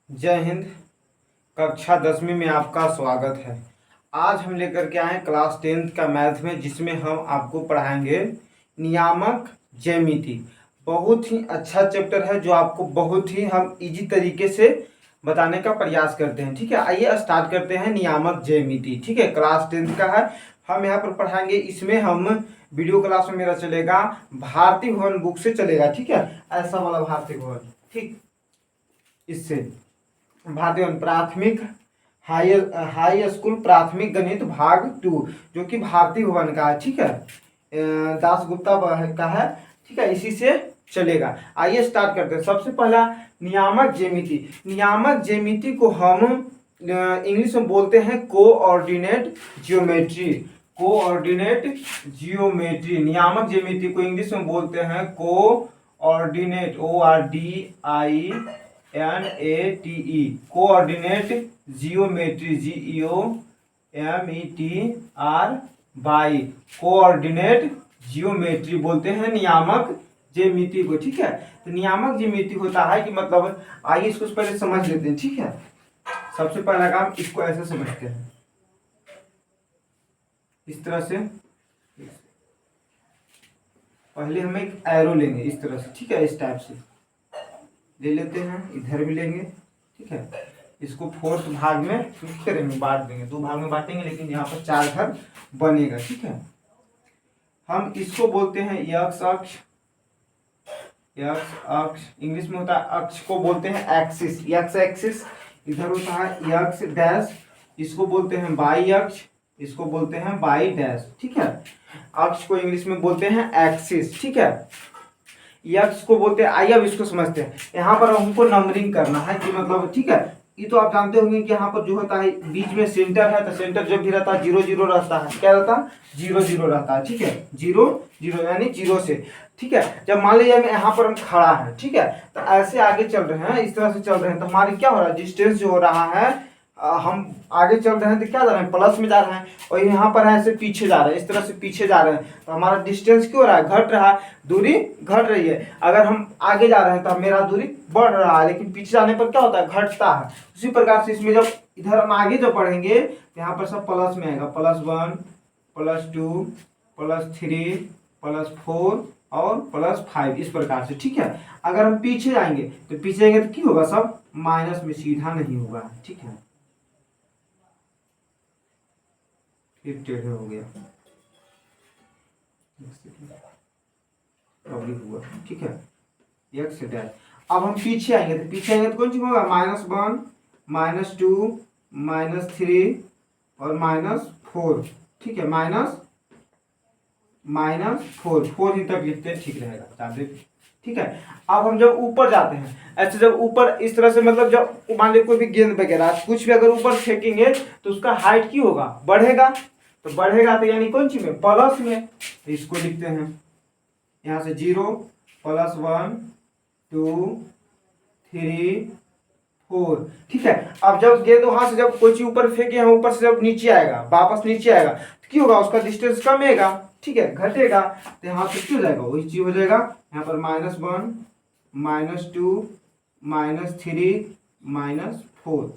जय हिंद। कक्षा 10वीं में आपका स्वागत है। आज हम लेकर के आए क्लास 10th का मैथ में, जिसमें हम आपको पढ़ाएंगे नियामक ज्यामिति। बहुत ही अच्छा चैप्टर है जो आपको बहुत ही हम इजी तरीके से बताने का प्रयास करते हैं। ठीक है, आइए स्टार्ट करते हैं। नियामक ज्यामिति, ठीक है, क्लास 10th का है। हम यहाँ पर पढ़ाएंगे। इसमें हम वीडियो क्लास में मेरा चलेगा भारती भवन बुक से चलेगा। ठीक है, ऐसा वाला भारती भवन, ठीक, इससे भारती भवन प्राथमिक हाई स्कूल प्राथमिक गणित भाग 2, जो कि भारती भवन का है। ठीक है, दास गुप्ता का है। ठीक है, इसी से चलेगा। आइए स्टार्ट करते हैं। सबसे पहला नियामक ज्यामिति। नियामक ज्यामिति को हम इंग्लिश में बोलते हैं कोऑर्डिनेट ज्योमेट्री। कोऑर्डिनेट ज्योमेट्री, नियामक ज्यामिति को इंग्लिश में बोलते हैं coordinate, ORDINATE, coordinate geometry, GEOMETRY, coordinate geometry बोलते हैं नियामक ज्यामिति को। ठीक है, तो नियामक ज्यामिति होता है कि मतलब, आइए इसको पहले समझ लेते हैं। ठीक है, सबसे पहला काम इसको ऐसे समझते हैं, इस तरह से। पहले हम एक एरो लेंगे इस तरह से। ठीक है, इस टाइप से ले लेते हैं, इधर भी लेंगे। ठीक है, इसको फोर्थ भाग में करेंगे, बांट देंगे, 2 भाग में बांटेंगे, लेकिन यहाँ पर 4 घर बनेगा। ठीक है, हम इसको बोलते हैं यक्स अक्ष। यक्स अक्ष इंग्लिश में होता है, अक्ष को बोलते हैं एक्सिस, यक्स एक्सिस। इधर होता है यक्स डैश, इसको बोलते हैं वाई अक्ष, इसको बोलते हैं वाई डैश। ठीक है, अक्ष को इंग्लिश में बोलते हैं एक्सिस। ठीक है, यक्स को बोलते हैं। आइए अब इसको समझते हैं। यहाँ पर हमको नंबरिंग करना है कि मतलब, ठीक है, ये तो आप जानते होंगे कि यहाँ पर जो होता है बीच में सेंटर है, तो सेंटर जब भी रहता है 0 0 रहता है। क्या रहता है? 0 0 रहता है। ठीक है, 0 0 यानी 0 से। ठीक है, जब मान लीजिए यहाँ पर हम खड़ा है, ठीक है, तो ऐसे आगे चल रहे हैं, इस तरह से चल रहे हैं, तो हमारी क्या हो रहा है, डिस्टेंस जो हो रहा है, हम आगे चल रहे हैं तो क्या जा रहे हैं, प्लस में जा रहे हैं। और यहाँ पर है ऐसे पीछे जा रहे हैं, इस तरह से पीछे जा रहे हैं, तो हमारा डिस्टेंस क्यों हो रहा है, घट रहा है, दूरी घट रही है। अगर हम आगे जा रहे हैं तो मेरा दूरी बढ़ रहा है, लेकिन पीछे जाने पर क्या होता है, घटता है। उसी प्रकार से इसमें जब इधर हम आगे जब बढ़ेंगे तो यहाँ पर सब प्लस में आएगा, +1 +2 +3 +4 और +5, इस प्रकार से। ठीक है, अगर हम पीछे जाएंगे तो क्या होगा, सब माइनस में, सीधा नहीं होगा। ठीक है, फिर टेढ़े हो गया, हुआ। ठीक है, एक्स डैश। अब हम पीछे आएंगे तो कौन सी होगा, -1 -2 -3 और -4। ठीक है, -4 ही तक लिखते हैं, ठीक रहेगा, बता दें। ठीक है, अब हम जब ऊपर जाते हैं, ऐसे जब ऊपर इस तरह से, मतलब जब मान लीजिए कोई भी गेंद वगैरह कुछ भी अगर ऊपर फेंकेंगे तो उसका हाइट की होगा, बढ़ेगा। तो बढ़ेगा तो यानी कौन सी में, प्लस में। तो इसको लिखते हैं यहाँ से 0 +1 2 3 4। ठीक है, अब जब गेंद वहां से जब कोई चीज ऊपर फेंके हैं, ऊपर से जब नीचे आएगा, वापस नीचे आएगा, तो क्या होगा, उसका डिस्टेंस कमेगा। ठीक है, घटेगा, तो यहाँ पे क्यों जाएगा, वही चीज हो जाएगा। यहाँ पर -1 -2 -3 -4।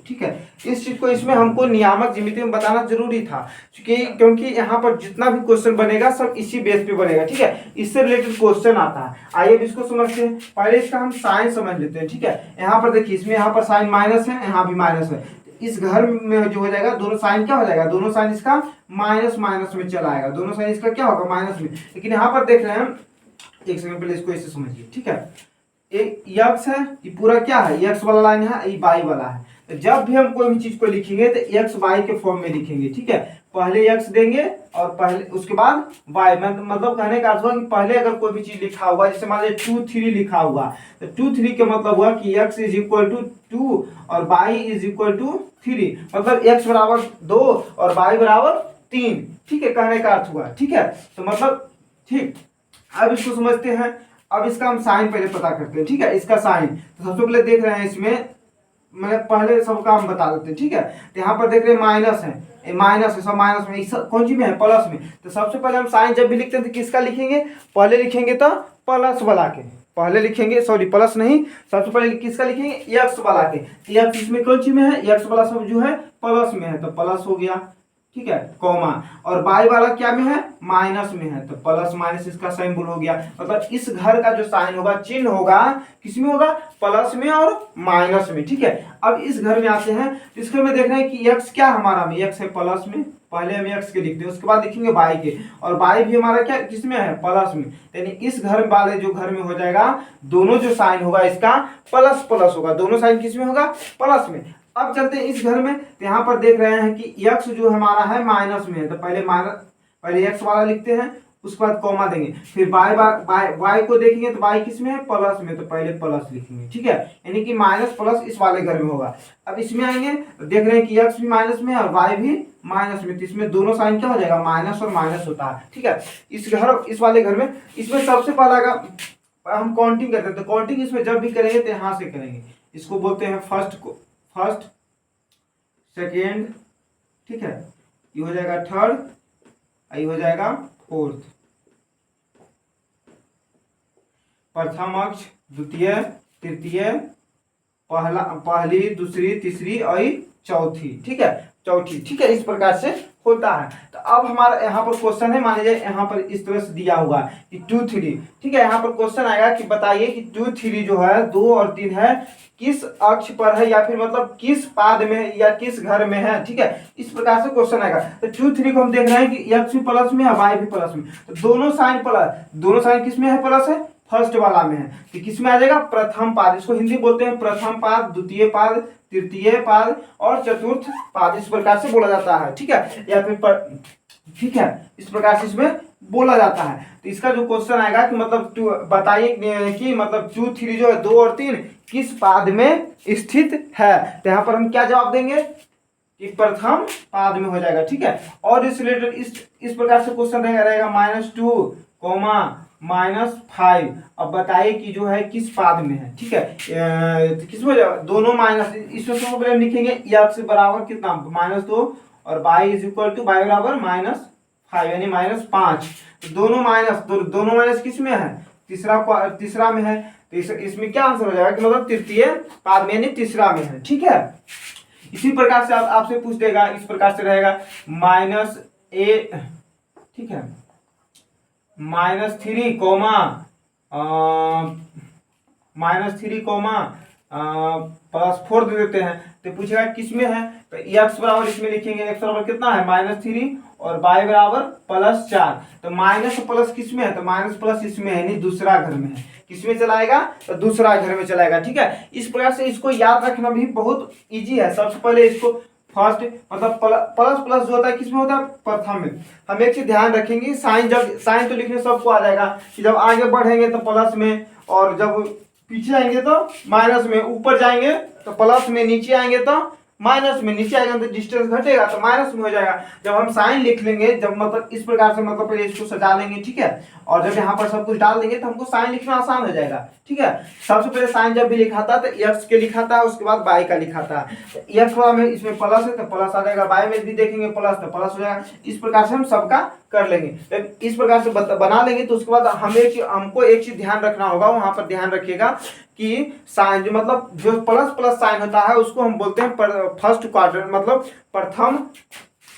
ठीक है, इस चीज को इसमें हमको नियामक ज्यामिति में बताना जरूरी था, क्योंकि यहाँ पर जितना भी क्वेश्चन बनेगा सब इसी बेस पे बनेगा। ठीक है, इससे रिलेटेड क्वेश्चन आता है। आइए अब इसको समझते हैं। पहले इसका हम साइन समझ लेते हैं। ठीक है, यहाँ पर देखिए, इसमें यहाँ पर साइन माइनस है, यहाँ भी माइनस है। इस घर में जो हो जाएगा, दोनों साइन क्या हो जाएगा, दोनों साइन इसका माइनस में चला आएगा, दोनों साइन इसका क्या होगा, माइनस में। लेकिन यहाँ पर देख रहे हैं, एक सेकंड पहले इसको ऐसे समझिए। ठीक है, एक यक्स है, ये पूरा क्या है, यक्स वाला लाइन है, ये वाई वाला है। तो जब भी हम कोई भी चीज को लिखेंगे तो एक्स वाई के फॉर्म में लिखेंगे। ठीक है, पहले एक्स देंगे और पहले उसके बाद वाई, मतलब कहने का अर्थ हुआ कि पहले अगर कोई भी चीज लिखा हुआ, जैसे मान लीजिए 2 3 लिखा हुआ, तो 2 3 का मतलब हुआ कि x = 2 और y = 3, मतलब x बराबर 2 और y बराबर 3। ठीक है, कहने का अर्थ हुआ। ठीक है, तो मतलब, ठीक, अब इसको समझते हैं। अब इसका हम साइन पहले पता करते हैं। ठीक है, इसका साइन तो सबसे पहले देख रहे हैं, इसमें मैं पहले सबका हम बता देते हैं। ठीक है, तो यहाँ पर देख रहे हैं माइनस है, माइनस है, सब माइनस में, कौन सी में है, प्लस में। तो सबसे पहले हम साइन जब भी लिखते हैं तो किसका लिखेंगे, पहले लिखेंगे तो प्लस वाला के, पहले लिखेंगे, सॉरी प्लस नहीं, सबसे पहले किसका लिखेंगे, एक्स वाला के। एक्स इसमें कौन सी में है, एक्स वाला सब जो है प्लस में है तो प्लस हो गया, ठीक है, कॉमा। और वाई वाला क्या में है, माइनस में है तो प्लस माइनस इसका सिंबल हो गया। मतलब इस घर का जो साइन होगा, चिन्ह होगा, किसमें होगा, प्लस में और माइनस में, ठीक है। अब इस घर में आते हैं, इस घर में देख रहे हैं कि एक्स क्या हमारा में, एक्स है प्लस में, पहले हम एक्स के लिखते हैं, उसके बाद लिखेंगे वाई के, और वाई भी हमारा क्या किसमें है, प्लस में। यानी इस घर वाले जो घर में हो जाएगा, दोनों जो साइन होगा इसका प्लस प्लस होगा, दोनों साइन किसमें होगा, प्लस में। अब चलते हैं इस घर में, तो यहाँ पर देख रहे हैं कि एक्स जो हमारा है माइनस में है, तो पहले एक्स वाला लिखते हैं, उसके बाद कॉमा देंगे, फिर वाई को देखेंगे तो वाई किस में है, प्लस में, तो पहले प्लस लिखेंगे, ठीक है। यानी कि माइनस प्लस इस वाले घर में होगा। अब इसमें आएंगे तो देख रहे हैं कि एक्स भी माइनस में है और वाई भी माइनस में, तो इसमें दोनों साइन क्या हो जाएगा, माइनस और माइनस होता है, ठीक है। इस वाले घर में, इसमें सबसे पहला हम काउंटिंग करते हैं, तो काउंटिंग इसमें जब भी करेंगे तो यहाँ से करेंगे, इसको बोलते हैं फर्स्ट सेकेंड, ठीक है, ये हो जाएगा थर्ड, ये हो जाएगा फोर्थ, प्रथम अक्ष, द्वितीय, तृतीय, पहली, दूसरी, तीसरी और चौथी, ठीक है, चौथी, ठीक है, इस प्रकार से होता है। तो अब हमारा यहाँ पर क्वेश्चन है, मान लीजिए यहाँ पर इस तरह से दिया हुआ कि 2 3, ठीक है, यहाँ पर क्वेश्चन आएगा कि बताइए कि 2 3 जो है 2 और 3 है, किस अक्ष पर है, या फिर मतलब किस पाद में या किस घर में है, ठीक है, इस प्रकार से क्वेश्चन आएगा। तो 2 3 को हम देख रहे हैं कि एक्स भी प्लस में है, वाई भी प्लस में, तो दोनों साइन प्लस, दोनों साइन किस में है, प्लस है, फर्स्ट वाला में है, तो किस में आ जाएगा, प्रथम पाद, इसको हिंदी बोलते हैं प्रथम पाद, द्वितीय पाद, तृतीय पाद और चतुर्थ पाद, इस प्रकार से बोला जाता है, ठीक है, या फिर ठीक है, इस प्रकार से इसमें बोला जाता है। तो इसका जो क्वेश्चन आएगा कि मतलब बताइए कि मतलब 2 3 जो है 2 और 3 किस पाद में स्थित है, तो यहाँ पर हम क्या जवाब देंगे कि प्रथम पाद में हो जाएगा, ठीक है। और इस रिलेटेड इस प्रकार से क्वेश्चन रहेगा -2, -5, अब बताइए कि जो है किस पाद में है, ठीक है, तो किसमें दोनों माइनस, इसमें सबसे लिखेंगे एक्स बराबर कितना, -2 और y is equal to y बराबर -5 यानी -5, तो दोनों माइनस किस में है, तीसरा में है, तो इसमें क्या आंसर हो जाएगा कि मतलब तृतीय पाद में यानी तीसरा में है, ठीक है। इसी प्रकार से आपसे पूछ देगा, इस प्रकार से रहेगा -a, ठीक है, -3 कोमा +4 दे देते हैं, तो पूछेगा किस में है, तो x बराबर इसमें लिखेंगे, x बराबर कितना है -3 और y बराबर +4, तो माइनस प्लस किस में है, तो माइनस प्लस इसमें है, यानी दूसरा घर में है, किसमें चलाएगा, तो दूसरा घर में चलाएगा, ठीक है। इस प्रकार से इसको याद रखना भी बहुत इजी है। सबसे पहले इसको फर्स्ट मतलब प्लस प्लस जो होता है किसमें होता है, प्रथम में। हम एक चीज ध्यान रखेंगे, साइन तो लिखने सबको आ जाएगा कि जब आगे बढ़ेंगे तो प्लस में, और जब पीछे आएंगे तो माइनस में, ऊपर जाएंगे तो प्लस में, नीचे आएंगे तो माइनस में, नीचे आएगा तो डिस्टेंस घटेगा तो माइनस में हो जाएगा। जब हम साइन लिख लेंगे, जब मतलब इस प्रकार से मतलब पहले इसको सजा लेंगे, ठीक है, और जब यहाँ पर सब कुछ डाल देंगे तो हमको साइन लिखना आसान हो जाएगा, ठीक है। सबसे पहले साइन जब भी लिखा था तो एक्स के लिखा था, उसके बाद वाई का लिखा था, एक्स वाला में इसमें प्लस है तो प्लस आ जाएगा, वाई में भी देखेंगे प्लस तो प्लस हो जाएगा। इस प्रकार से हम सबका कर लेंगे, जब इस प्रकार से बना लेंगे तो उसके बाद हमको एक चीज ध्यान रखना होगा, वहां पर ध्यान रखिएगा कि साइन जो मतलब जो प्लस प्लस साइन होता है उसको हम बोलते हैं फर्स्ट क्वाड्रेंट, मतलब प्रथम,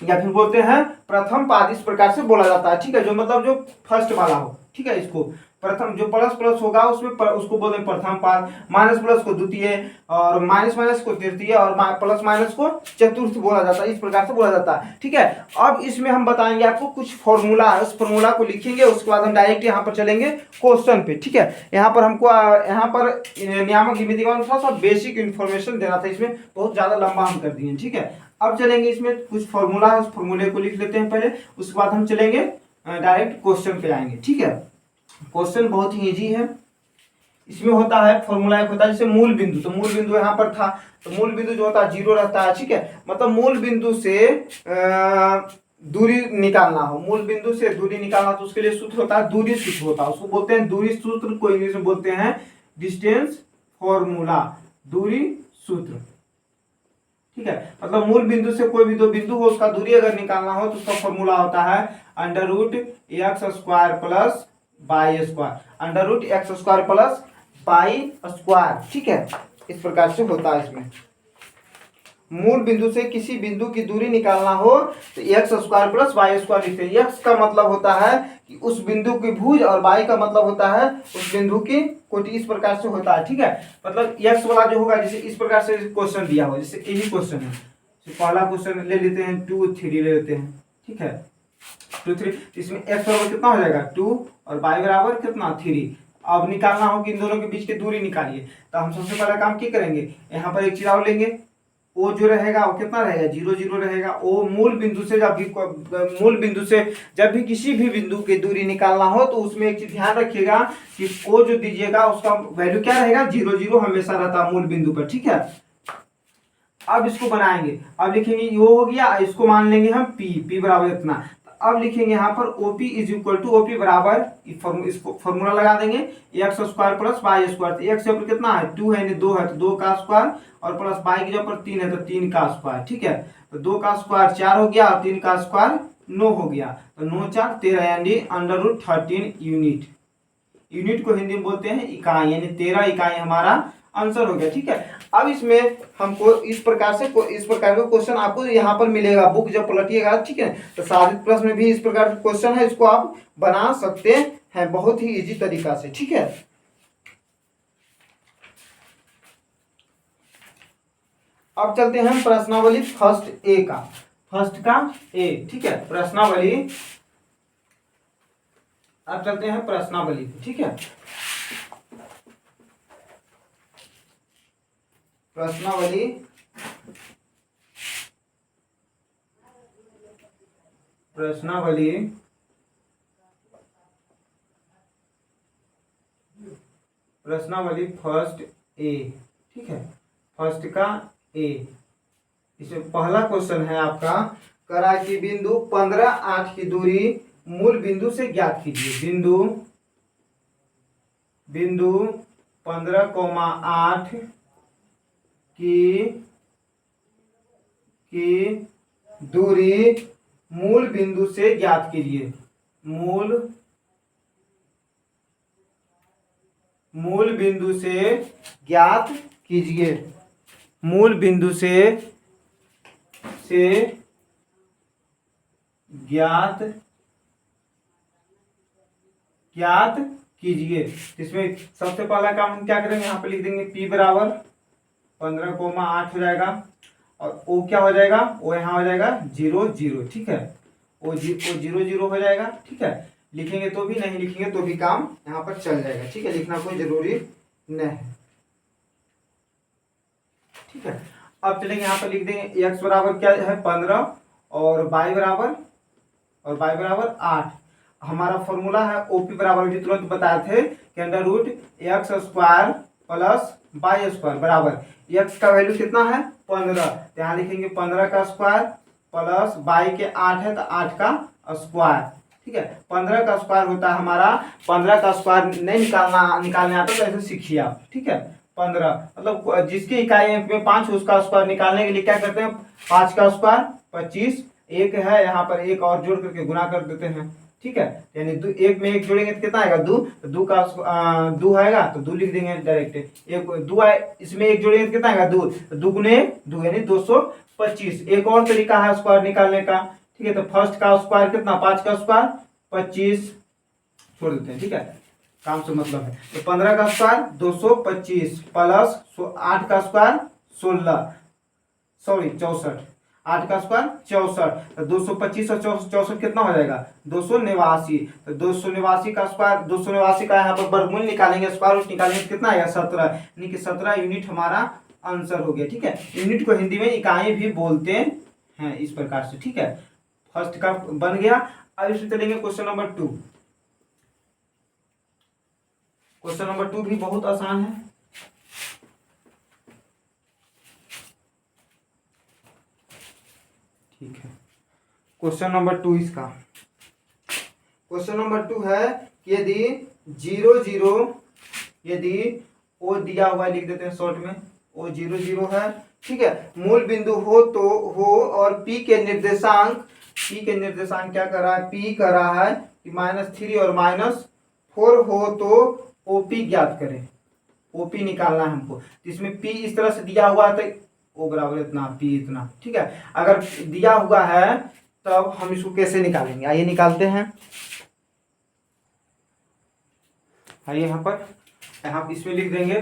या फिर बोलते हैं प्रथम पाद, इस प्रकार से बोला जाता है, ठीक है, जो मतलब जो फर्स्ट वाला हो, ठीक है। इसको प्रथम जो प्लस प्लस होगा उसमें उसको बोलते हैं प्रथम पाद, माइनस प्लस को द्वितीय, और माइनस माइनस को तृतीय, और प्लस माइनस को चतुर्थ बोला जाता है, इस प्रकार से बोला जाता है, ठीक है। अब इसमें हम बताएंगे आपको कुछ फॉर्मूला है, उस फॉर्मूला को लिखेंगे, उसके बाद हम डायरेक्ट यहाँ पर चलेंगे क्वेश्चन पे, ठीक है। यहाँ पर हमको यहाँ पर नियामक गिनती का थोड़ा सा बेसिक इन्फॉर्मेशन देना था, इसमें बहुत ज्यादा लंबा हम कर दिए, ठीक है। अब चलेंगे इसमें कुछ फॉर्मूला है, उस फॉर्मूले को लिख लेते हैं पहले, उसके बाद हम चलेंगे डायरेक्ट क्वेश्चन पे आएंगे, ठीक है। क्वेश्चन बहुत ही इजी है। इसमें होता है फॉर्मूला एक होता है जैसे मूल बिंदु, तो मूल बिंदु यहाँ पर था, तो मूल बिंदु जो होता है 0 रहता है, ठीक है। मतलब मूल बिंदु से दूरी निकालना हो, मूल बिंदु से दूरी निकालना, तो उसके लिए सूत्र होता है दूरी सूत्र होता है, उसको बोलते हैं दूरी सूत्र, को इंग्लिश में बोलते हैं डिस्टेंस फॉर्मूला, दूरी सूत्र, ठीक है। मतलब मूल बिंदु से कोई भी दो बिंदु हो, उसका दूरी अगर निकालना हो तो उसका फॉर्मूला होता है √x² + y square, under root x square plus y square, ठीक है। इस प्रकार से होता है इसमें। मूल बिंदु से किसी बिंदु की दूरी निकालना हो तो x square plus y square लिखते हैं। एक्स का मतलब होता है कि उस बिंदु की भुज और वाई का मतलब होता है उस बिंदु की कोटि। इस प्रकार से होता है, ठीक है। मतलब एक्स वाला जो होगा, जैसे इस प्रकार से क्वेश्चन दिया हो, जैसे यही क्वेश्चन है, तो पहला क्वेश्चन ले लेते हैं 2 3 ले लेते हैं, ठीक है। 2 3, इसमें एक्स बराबर कितना हो जाएगा 2 और वाई बराबर कितना 3। अब निकालना हो कि इन दोनों के बीच की दूरी निकालिए, तो हम सबसे पहला काम क्या करेंगे, यहाँ पर एक चीज और लेंगे। ओ जो रहेगा वो कितना रहेगा 0 0 रहेगा। ओ मूल बिंदु से जब भी किसी भी बिंदु की दूरी निकालना हो तो उसमें एक चीज ध्यान रखिएगा कि ओ जो दीजिएगा उसका वैल्यू क्या रहेगा 0 0 हमेशा रहता है मूल बिंदु पर, ठीक है। अब इसको बनाएंगे, अब लिखेंगे ये हो गया, इसको मान लेंगे हम p बराबर इतना। अब लिखेंगे यहाँ पर OP is equal to OP बराबर, इसको फॉर्मूला लगा देंगे x square plus y square. तो एक्स पर कितना है 2 है, 2 है तो 2 का स्क्वायर, और प्लस वाई के ऊपर 3 है तो 3 का स्क्वायर, ठीक है। तो 2 का स्क्वायर 4 हो गया और 3 का स्क्वायर 9 हो गया, तो 9 4 13 यानी अंडर रूट 13 यूनिट। यूनिट को हिंदी में बोलते हैं इकाई, यानी 13 इकाई हमारा आंसर हो गया, ठीक है। अब इसमें हमको इस प्रकार का क्वेश्चन आपको यहाँ पर मिलेगा, बुक जब पलटिएगा, ठीक है। तो साधित प्रश्न में भी इस प्रकार का क्वेश्चन है, इसको आप बना सकते हैं बहुत ही इजी तरीका से, ठीक है। अब चलते हैं प्रश्नावली फर्स्ट ए, ठीक है। प्रश्नावली, अब चलते हैं प्रश्नावली, ठीक है। प्रश्नावली फर्स्ट ए, ठीक है। फर्स्ट का ए, इसमें पहला क्वेश्चन है आपका, करा कि बिंदु 15 8 की दूरी मूल बिंदु से ज्ञात कीजिए। बिंदु 15,8 की दूरी मूल बिंदु से ज्ञात कीजिए। मूल बिंदु से ज्ञात कीजिए। मूल बिंदु से ज्ञात कीजिए। इसमें सबसे पहला काम हम क्या करेंगे, यहाँ पे लिख देंगे p बराबर 15,8 हो जाएगा, और o क्या हो जाएगा, o यहाँ हो जाएगा 0 0, ठीक है। o 0 0 हो जाएगा, ठीक है। लिखेंगे तो भी, नहीं लिखेंगे तो भी काम यहाँ पर चल जाएगा, ठीक है। लिखना कोई जरूरी नहीं है, ठीक है। अब चलेंगे यहाँ पर लिख देंगे x बराबर क्या है 15 और y बराबर 8। हमारा फॉर्मूला है OP बराबर जो तुरंत बताए थे कि under root x square plus y square बराबर x का वैल्यू कितना है 15, तो यहाँ लिखेंगे 15 का स्क्वायर प्लस y के 8 है तो 8 का स्क्वायर, ठीक है। 15 का स्क्वायर होता है हमारा, 15 का स्क्वायर नहीं निकालने आता तो ऐसे सीखिए आप, ठीक है। 15 मतलब जिसकी इकाई में 5 उसका स्क्वायर निकालने के लिए क्या करते हैं, 5 का स्क्वायर 25, एक है यहाँ पर एक और जोड़ करके गुना कर देते हैं, ठीक है। यानी एक में एक जोड़ेंगे तो कितना आएगा 2, तो 2 का 2 आएगा तो 2 लिख देंगे डायरेक्ट। एक 2 आए, इसमें एक जोड़ेंगे तो कितना आएगा 2, तो 2 गुने 2 यानी 225। एक और तरीका है स्क्वायर निकालने का, ठीक है। तो फर्स्ट का स्क्वायर कितना 5 का स्क्वायर 25 छोड़ देते हैं, ठीक है, काम से मतलब है। तो 15 का स्क्वायर 225 प्लस 8 का स्क्वायर 64, 8 का स्क्वायर 64, तो 225 और 64 कितना हो जाएगा 289। तो 289 का स्क्वायर, 289 का यहाँ पर वर्गमूल निकालेंगे, स्क्वायर रूट निकालेंगे, कितना आएगा 17, यानी कि 17 यूनिट हमारा आंसर हो गया, ठीक है। यूनिट को हिंदी में इकाई भी बोलते हैं इस प्रकार से, ठीक है। फर्स्ट का बन गया। अब इसमें चलेंगे क्वेश्चन नंबर 2। क्वेश्चन नंबर 2 भी बहुत आसान है, ठीक है। क्वेश्चन नंबर 2 इसका क्वेश्चन नंबर 2 है कि यदि 0 0, यदि ओ दिया हुआ लिख देते हैं शॉर्ट में, ओ 0 0 है, ठीक है। मूल बिंदु हो तो हो, और p के निर्देशांक क्या कर रहा है, p कर रहा है कि -3 और 4 हो तो ओपी ज्ञात करें, ओपी निकालना है हमको। तो इसमें पी इस तरह से दिया हुआ है तो ओ बराबर इतना, पी इतना, ठीक है। अगर दिया हुआ है तब हम इसको कैसे निकालेंगे, आइए निकालते हैं। आइए यहाँ इसमें लिख देंगे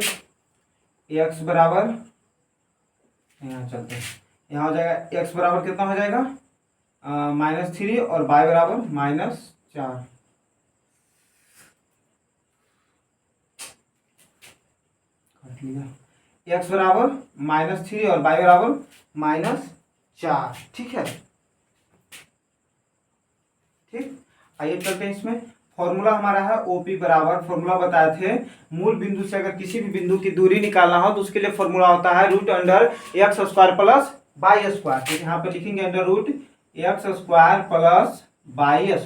एक्स बराबर, यहाँ चलते हैं, यहाँ हो जाएगा एक्स बराबर कितना हो जाएगा -3 और वाई बराबर -4। एक्स बराबर -3 और वाई बराबर -4, ठीक है। ठीक, आइए चलते हैं इसमें। फॉर्मूला हमारा है ओपी बराबर, फॉर्मूला बताए थे मूल बिंदु से अगर किसी भी बिंदु की दूरी निकालना हो तो उसके लिए फॉर्मूला होता है √x² प्लस y²। तो यहाँ पे लिखेंगे √x² plus y²,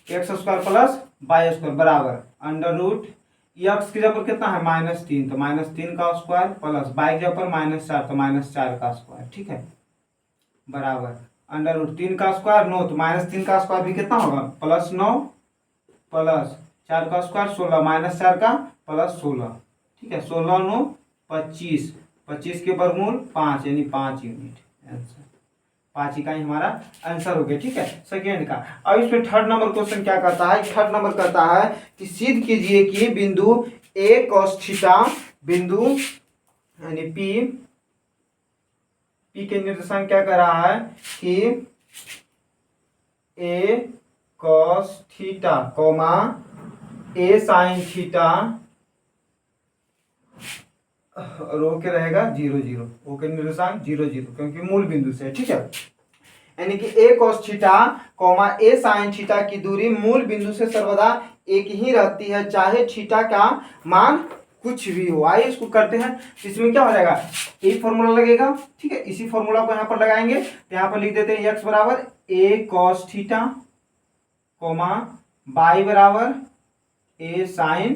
x² plus y² बराबर √x की जगह पर कितना है -3, तो -3 का स्क्वायर प्लस y की जगह पर -4 तो -4 का स्क्वायर, ठीक है, बराबर √3 का स्क्वायर 9, तो -3 का स्क्वायर भी कितना होगा +9 प्लस 4 का स्क्वायर 16 -4 का +16, ठीक है, 16 9 25, 25 के वर्गमूल 5 यानी 5 यूनिट आंसर, 5 इकाई हमारा आंसर हो गया, ठीक है, सेकेंड का। अब इसमें थर्ड नंबर क्वेश्चन क्या करता है, थर्ड नंबर कहता है कि सिद्ध कीजिए कि बिंदु ए cos थीटा, बिंदु यानी पी के निर्देशांक क्या कर रहा है कि ए cos थीटा कॉमा ए sin थीटा और ओ के रहेगा 0 0, ओ के निर्देशांक 0 0 क्योंकि मूल बिंदु से, ठीक है, यानी कि ए cos थीटा कॉमा ए sin थीटा की दूरी मूल बिंदु से सर्वदा एक ही रहती है चाहे थीटा का मान कुछ भी हो। आइए इसको करते हैं। इसमें क्या हो जाएगा, एक फॉर्मूला लगेगा, ठीक है, इसी फॉर्मूला को यहाँ पर लगाएंगे। तो यहाँ पर लिख देते हैं x बराबर ए cos थीटा कॉमा y बराबर ए sin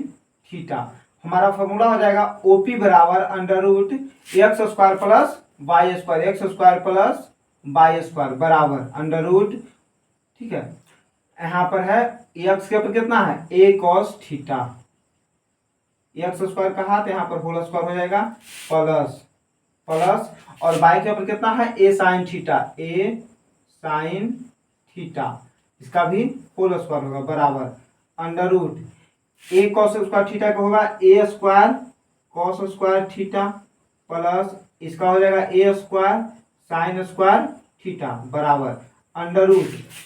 थीटा। हमारा फॉर्मूला हो जाएगा ओपी बराबर √x² plus y², x² plus y² बराबर ठीक है, यहाँ पर है x के ऊपर कितना है a cos थीटा, x² कहा तो यहाँ पर होल स्क्वायर हो जाएगा प्लस और y के ऊपर कितना है a sin थीटा, इसका भी होल स्क्वायर होगा बराबर a cos स्क्वायर थीटा का होगा a² cos² थीटा प्लस इसका हो जाएगा a² sin² थीटा बराबर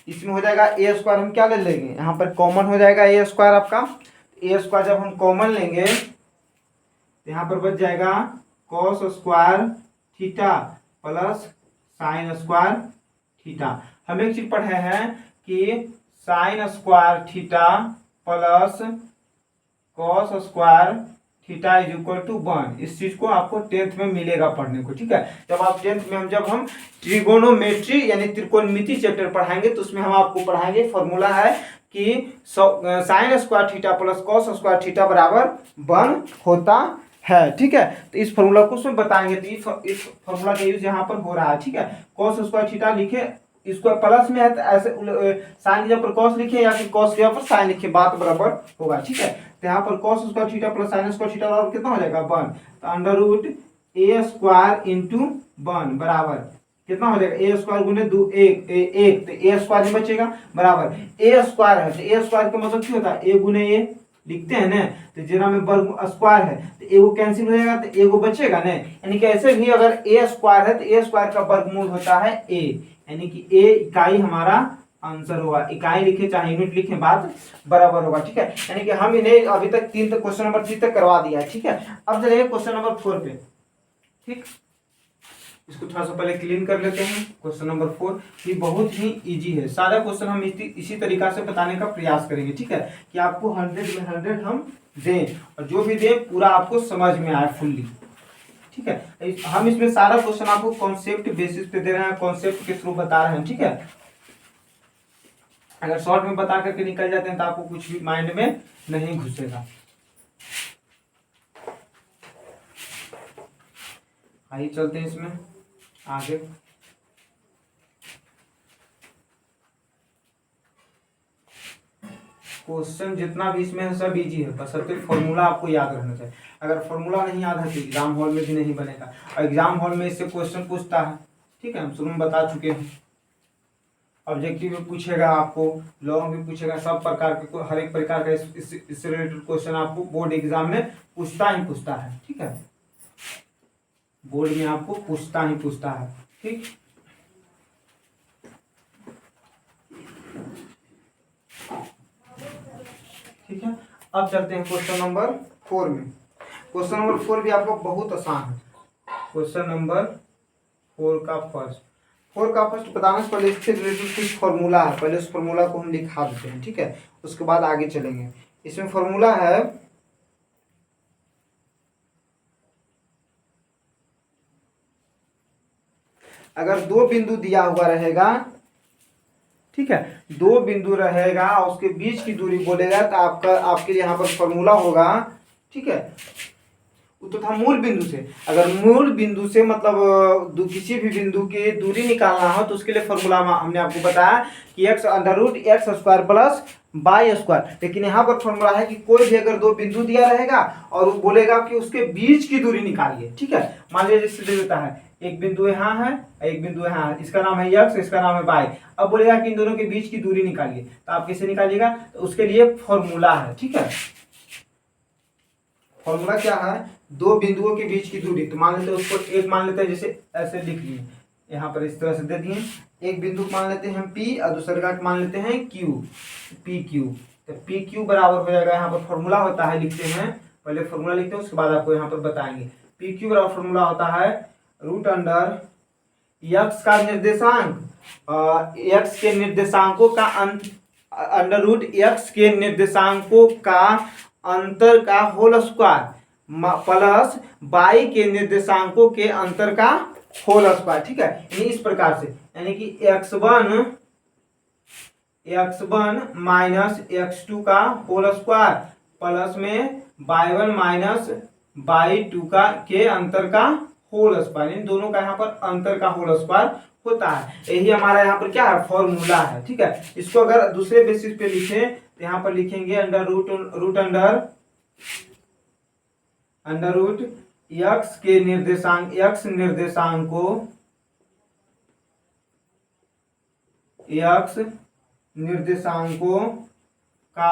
इसमें हो जाएगा a² हम क्या ले लेंगे, यहाँ पर कॉमन हो जाएगा a² आपका, a² जब हम कॉमन लेंगे तो यहाँ पर बच जाएगा cos² theta plus sin² theta. हम एक चीज पढ़े हैं कि sin² theta plus cos² theta is equal to 1। इस चीज को आपको 10th में मिलेगा पढ़ने को, ठीक है। जब आप 10th में जब हम ट्रिगोनोमेट्री यानी त्रिकोणमिति चैप्टर पढ़ाएंगे तो उसमें हम आपको पढ़ाएंगे, फॉर्मूला है कि sin² theta plus cos² theta बराबर 1 होता है, ठीक है। तो इस फॉर्मूला को उसमें बताएंगे, तो इस फॉर्मूला का यूज यहाँ पर हो रहा है, ठीक है। cos² थीटा लिखे, इसको प्लस में है तो ऐसे साइन की जगह पर cos लिखे या फिर cos की जगह पर साइन लिखे, बात बराबर होगा, ठीक है। तो यहाँ पर cos² theta plus sin² theta बराबर कितना हो जाएगा 1, तो √a² इंटू 1 बराबर कितना हो जाएगा a² गुने 2 1 तो a² ही बचेगा बराबर a² है, तो a² का मतलब क्या होता है a गुने a लिखते हैं ना, तो जेना में वर्ग स्क्वायर है तो एगो कैंसिल हो जाएगा तो एगो बचेगा ना, यानी कि ऐसे भी अगर a² है तो a² का वर्गमूल होता है a, यानी कि a इकाई हमारा आंसर होगा, इकाई लिखे चाहे यूनिट लिखे बात बराबर होगा, ठीक है। यानी कि हम इन्हें अभी तक क्वेश्चन नंबर 3 तक करवा दिया है, ठीक है। अब चलिए क्वेश्चन नंबर 4 पे, ठीक, इसको थोड़ा सा पहले क्लीन कर लेते हैं। क्वेश्चन नंबर 4 ये बहुत ही इजी है, सारा क्वेश्चन हम इसी तरीका से बताने का प्रयास करेंगे, ठीक है, कि आपको 100 में 100 हम दें और जो भी दें पूरा आपको समझ में आए फुल्ली, ठीक है। हम इसमें सारा क्वेश्चन आपको कॉन्सेप्ट बेसिस पे दे रहे हैं, कॉन्सेप्ट के थ्रू बता रहे हैं, ठीक है। अगर शॉर्ट में बता करके निकल जाते हैं तो आपको कुछ भी माइंड में नहीं घुसेगा। आइए चलते हैं इसमें आगे। क्वेश्चन जितना भी इसमें है सब इजी है, बशर्ते फॉर्मूला आपको याद रहना चाहिए। अगर फॉर्मूला नहीं याद है तो एग्जाम हॉल में भी नहीं बनेगा, और एग्जाम हॉल में इससे क्वेश्चन पूछता है, ठीक है, हम शुरू में बता चुके हैं। ऑब्जेक्टिव भी पूछेगा आपको, लॉन्ग भी पूछेगा, सब प्रकार के हर एक प्रकार का इससे रिलेटेड क्वेश्चन आपको बोर्ड एग्जाम में पूछता ही पूछता है, ठीक है, बोर्ड में आपको पूछता ही पूछता है, ठीक। ठीक है, अब चलते हैं क्वेश्चन नंबर 4 में। क्वेश्चन नंबर 4 भी आपको बहुत आसान है। क्वेश्चन नंबर 4 का फर्स्ट बताने से पहले इससे रिलेटेड कुछ फॉर्मूला है, पहले उस फॉर्मूला को हम लिखा देते हैं, ठीक है, उसके बाद आगे चलेंगे। इसमें फॉर्मूला है अगर दो बिंदु दिया हुआ रहेगा, ठीक है, दो बिंदु रहेगा और उसके बीच की दूरी बोलेगा तो आपके यहाँ पर फॉर्मूला होगा, ठीक है, तो था मूल बिंदु से। अगर मूल बिंदु से मतलब किसी भी बिंदु की दूरी निकालना हो तो उसके लिए फॉर्मूला हमने आपको बताया कि x√x² प्लस y²। लेकिन यहाँ पर फॉर्मूला है कि कोई भी अगर दो बिंदु दिया रहेगा और वो बोलेगा कि उसके बीच की दूरी निकालिए, ठीक है। मान लीजिए जैसे दे देता है एक बिंदु यहाँ है, एक बिंदु यहाँ है, इसका नाम है x, इसका नाम है y। अब बोलेगा कि इन दोनों के बीच की दूरी निकालिए, तो आप कैसे निकालिएगा, तो उसके लिए फॉर्मूला है, ठीक है। फॉर्मूला क्या है, दो बिंदुओं के बीच की दूरी, तो मान लेते हैं उसको एक मान लेते हैं, जैसे ऐसे लिख लिए यहाँ पर इस तरह से दे दिए, एक बिंदु मान लेते हैं P और दूसरे का मान लेते हैं Q, PQ। तो PQ बराबर हो जाएगा, यहाँ पर फॉर्मूला होता है, लिखते हैं पहले फॉर्मूला लिखते हैं, उसके बाद आपको यहाँ पर बताएंगे। PQ बराबर फॉर्मूला होता है √x का निर्देशांक, x के निर्देशांकों का √x के निर्देशांकों का अंतर का होल स्क्वायर प्लस y के निर्देशांकों के अंतर का होल स्क्वायर, ठीक है। यानी इस प्रकार से, यानी कि x1 माइनस x2 का होल स्क्वायर प्लस में y1 माइनस y2 के अंतर का होल स्क्वायर, इन दोनों का यहाँ पर अंतर का होल स्क्वायर होता है। यही हमारा यहाँ पर क्या है, फॉर्मूला है, ठीक है। इसको अगर दूसरे बेसिस पे लिखें तो यहाँ पर लिखेंगे अंडर रूट x के निर्देशांक, x निर्देशांकों का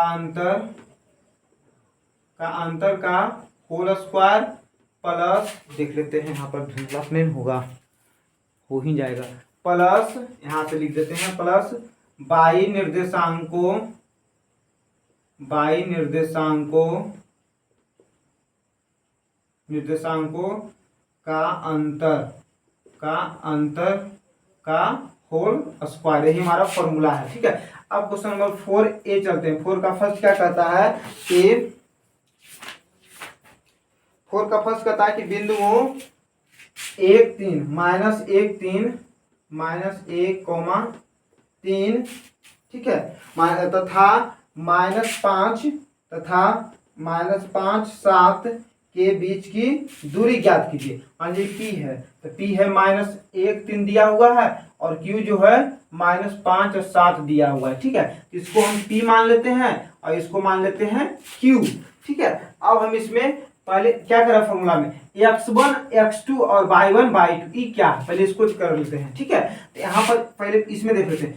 अंतर का होल स्क्वायर प्लस, देख लेते हैं यहाँ पर धुंधलापन होगा, हो ही जाएगा, प्लस यहाँ से लिख देते हैं प्लस y निर्देशांकों का अंतर का होल स्क्वायर, यही हमारा फॉर्मूला है, ठीक है। अब क्वेश्चन नंबर 4A चलते हैं। 4 का फर्स्ट क्या कहता है, फोर का फर्स्ट कहता है कि बिंदुओं 1 3 -1 ठीक है, तथा -5 तथा -5 7 के बीच की दूरी ज्ञात कीजिए। मान लीजिए P है, तो P है -1 3 दिया हुआ है और Q जो है -5 और 7 दिया हुआ है, ठीक है। इसको हम P मान लेते हैं और इसको मान लेते हैं Q, ठीक है। अब हम इसमें पहले क्या करें, फॉर्मूला में x1 x2 और y1 y2 ये क्या है, पहले इसको कर लेते हैं, ठीक है। तो यहाँ पर पहले इसमें देख लेते हैं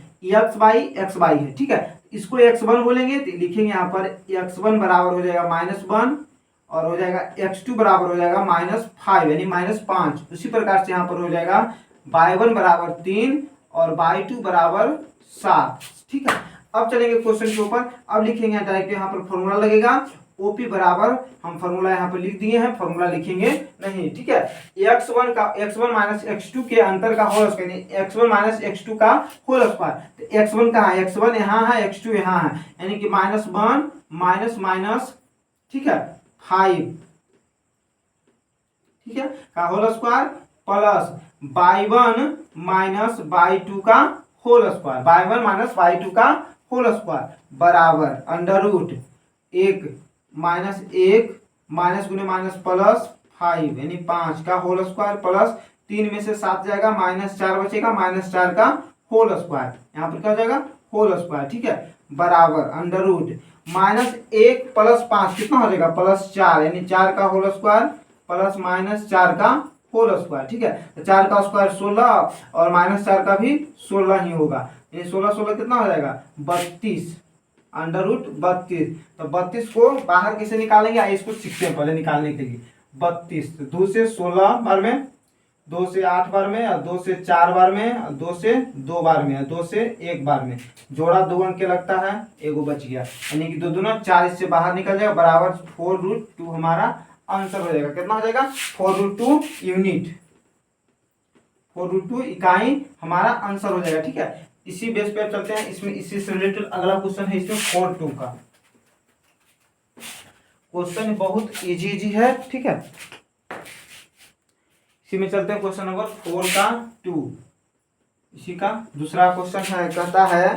xy है, ठीक है। इसको x1 बोलेंगे तो लिखेंगे यहाँ पर x1 बराबर हो जाएगा -1 और हो जाएगा x2 बराबर हो जाएगा -5 यानी -5। उसी प्रकार से यहाँ पर हो जाएगा y1 बराबर 3 और y2 बराबर 7, ठीक है। अब चलेंगे क्वेश्चन के ऊपर। अब लिखेंगे डायरेक्ट यहाँ पर फॉर्मूला लगेगा OP बराबर, हम फॉर्मूला यहाँ पर लिख दिए हैं, फॉर्मूला लिखेंगे नहीं, ठीक है। x1 माइनस x2 के अंतर का whole square, x1 minus x2 का होल स्क्वायर। तो x1 कहाँ है, x1 यहाँ है, x2 यहाँ है, यानी कि -1 माइनस ठीक है 5, ठीक है, का whole square plus y1 minus y2 का whole square, y1 minus y2 का होल स्क्वायर बराबर अंडर रूट 1 माइनस गुने माइनस प्लस 5 यानी 5 का होल स्क्वायर प्लस 3 में से 7 जाएगा -4 बचेगा, -4 का होल स्क्वायर, यहाँ पर क्या हो जाएगा होल स्क्वायर, ठीक है, बराबर अंडर रूट -1 + 5 कितना हो जाएगा +4, यानी 4 का होल स्क्वायर प्लस -4 का होल स्क्वायर, ठीक है। तो 4 का स्क्वायर 16 और -4 का भी 16 ही होगा, यानी 16 16 कितना हो जाएगा 32, अंडर रूट 32। तो 32 को बाहर कैसे निकालेंगे, आइए इसको सीखते हैं पहले निकालने के लिए। 32 2 से 16 बार में, 2 से 8 बार में, और 2 से 4 बार में, और 2 से 2 बार में, और 2 से 1 बार में, जोड़ा 2 अंक के लगता है, एगो बच गया, यानी कि 2 दूना 4 इससे बाहर निकल जाएगा, बराबर 4√2 हमारा आंसर हो जाएगा। कितना हो जाएगा 4√2 यूनिट, 4√2 इकाई हमारा आंसर हो जाएगा, ठीक है। इसी बेस पे चलते हैं, इसमें इसी से रिलेटेड अगला क्वेश्चन है इसमें 4(2) का क्वेश्चन बहुत इजी है, ठीक है। इसी में चलते हैं क्वेश्चन नंबर 4 का 2। इसी का दूसरा क्वेश्चन है, कहता है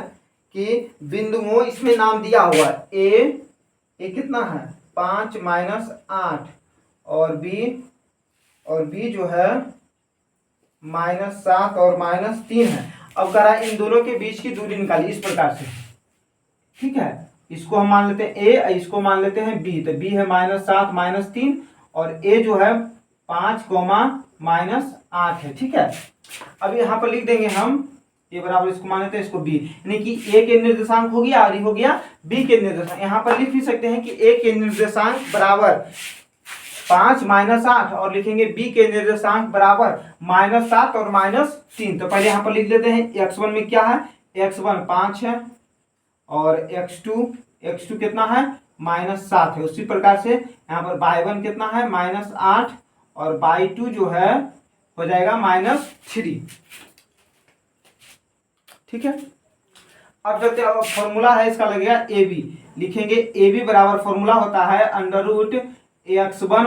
कि बिंदुओं, इसमें नाम दिया हुआ है ए कितना है 5 - 8 और बी जो है -7 और -3 है। अब कह रहा है इन दोनों के बीच की दूरी निकालिए इस प्रकार से, ठीक है। इसको हम मान लेते हैं ए, इसको मान लेते हैं बी, तो बी है -7 -3 और ए जो है 5, -8 है, ठीक है। अब यहाँ पर लिख देंगे हम ए बराबर, इसको मान लेते हैं, इसको बी, यानी कि ए के निर्देशांक हो गया और ये हो गया बी के निर्देशांक। यहाँ पर लिख भी सकते हैं कि ए के निर्देशांक बराबर 5 - 8 और लिखेंगे बी के निर्देशांक बराबर -7 और -3। तो पहले यहाँ पर लिख लेते हैं x1 में क्या है, x1 5 है और x2 कितना है -7 है। उसी प्रकार से यहाँ पर y1 कितना है -8 और y2 जो है हो जाएगा -3, ठीक है। अब चलते हैं, फॉर्मूला है इसका लगेगा ए बी, लिखेंगे ए बी बराबर फॉर्मूला होता है √(x1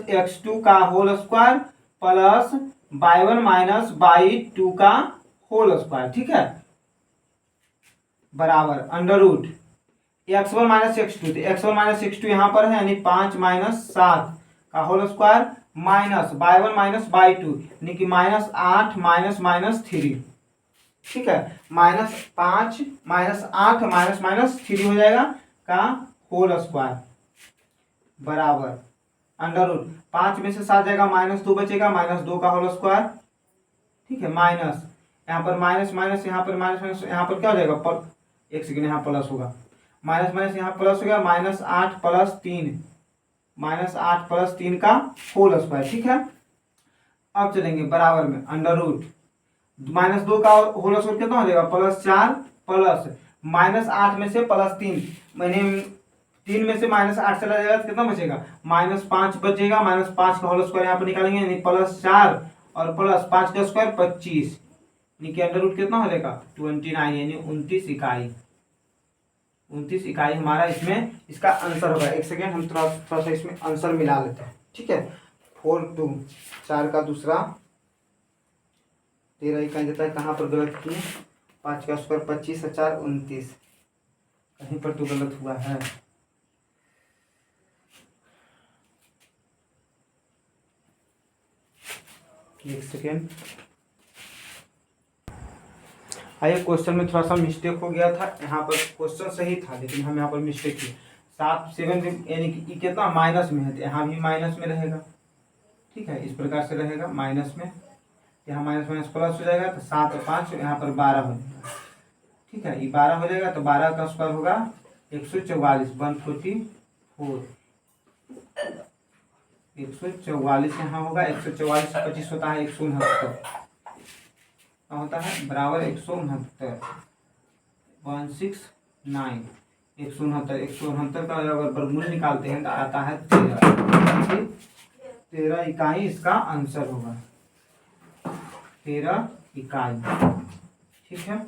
- x2) का whole square plus y1 - y2 का होल स्क्वायर, ठीक है, बराबर √(x1 - x2), तो x1 - x2 यहाँ पर है, यानी 5 - 7 का whole square minus y1 - y2 यानी कि -8 -3, ठीक है, -5 -8 -3 हो जाएगा का होल स्क्वायर बराबर √5 में से 7 जाएगा -2 बचेगा, -2 का होल स्क्वायर, ठीक है, माइनस यहाँ पर माइनस माइनस, यहाँ पर माइनस, यहाँ पर क्या हो जाएगा पर, एक सेकेंड, यहाँ प्लस होगा, माइनस माइनस यहाँ प्लस हो गया, -8 + 3 का होल स्क्वायर, ठीक है। अब चलेंगे बराबर में -2 का होल स्क्वायर कितना हो जाएगा +4 प्लस -8 में से +3, मैंने 3 में से -8 चला जाएगा तो कितना बचेगा -5 बचेगा, -5 का होल स्क्वायर यहाँ पर निकालेंगे, यानी +4 और +5 का स्क्वायर 25, यानी कि √ कितना हो जाएगा 29, यानी 29 इकाई, 29 इकाई हमारा इसमें इसका आंसर होगा। एक सेकेंड, हम थोड़ा सा इसमें आंसर मिला लेते हैं, ठीक है। 4(2) 4 का दूसरा 13 इकाई देता है, कहाँ पर गलत किए, 5 का स्क्वायर 25 और 4 29, कहीं पर तो गलत हुआ है। एक सेकेंड, आइए, क्वेश्चन में थोड़ा सा मिस्टेक हो गया था, यहाँ पर क्वेश्चन सही था लेकिन हम यहाँ पर मिस्टेक किए। 7 यानी कि कितना माइनस में है, तो यहाँ भी माइनस में रहेगा, ठीक है, इस प्रकार से रहेगा माइनस में, यहाँ माइनस माइनस प्लस हो जाएगा, तो 7 और 5 यहाँ पर 12 हो जाएगा, ठीक है, ये 12 हो जाएगा, तो 12 का स्क्वायर होगा 144, 144 यहाँ होगा, 144 से 25 होता है 169 होता है, बराबर 169, 169, 169 का अगर वर्गमूल निकालते हैं तो आता है 13 इकाई इसका आंसर होगा, 13 इकाई, ठीक है।